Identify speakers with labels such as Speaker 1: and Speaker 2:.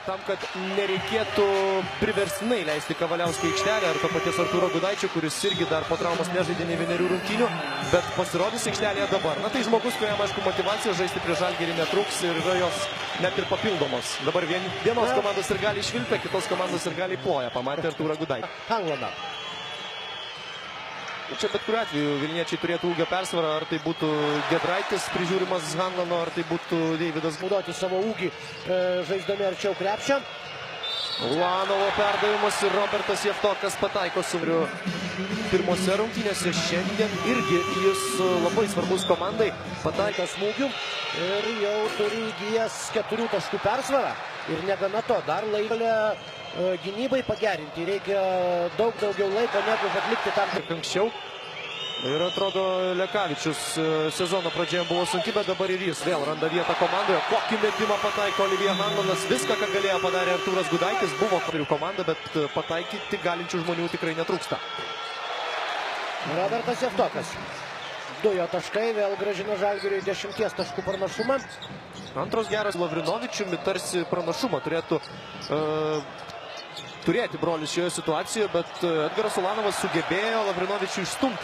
Speaker 1: tam, kad nereikėtų priverstinai leisti Kavaliauskui aikštelę ar to paties Artūro Gudaičio, kuris irgi dar po traumos nežaidė nei vienerių rungtynių, bet pasirodys aikštelėje dabar. Na tai žmogus, kuriam aišku motyvacija žaisti prie Žalgirį netruks ir yra jos net ir papildomos. Dabar vienos komandos ir gali švilpę, kitos komandos ir gali ploja, pamatė Artūrą Gudaičį.
Speaker 2: Hanlaną.
Speaker 1: Čia bet kuriuo atveju Vilniečiai turėtų ūgio persvarą, ar tai būtų Giedraitis prižiūrimas Hanlano, ar tai būtų Deividas.
Speaker 2: Naudoti savo ūgį žaisdami arčiau krepšio.
Speaker 1: Ulanovo perdavimas ir Robertas Jeftokas pataiko sumriu pirmose rungtynėse. Šiandien irgi jis labai svarbus komandai.
Speaker 2: Pataiko smūgių ir jau turi įgijęs 4 taškų persvarą. Ir negana to, dar laikolė gynybai pagerinti. Reikia daug daugiau laiko negu atlikti tam.
Speaker 1: Anksčiau. Ir atrodo, Lekavičius sezono pradžioje buvo sunki, bet dabar ir jis vėl randa vietą komandoje. Kokį metimą pataiko Olivija Hanlanas. Viską, ką galėjo padarė Artūras Gudaitis. Buvo karių komanda, bet pataikyti galinčių žmonių tikrai netrūksta.
Speaker 2: Robertas Jeftokas. 2 jo taškai, vėl grąžino Žalgiriui 10 taškų pranašumą.
Speaker 1: Antros geras Lavrinovičiumi tarsi pranašumą turėtų turėti brolis šioje situacijoje, bet Edgaras Ulanovas sugebėjo Lavrinovičių išstumti.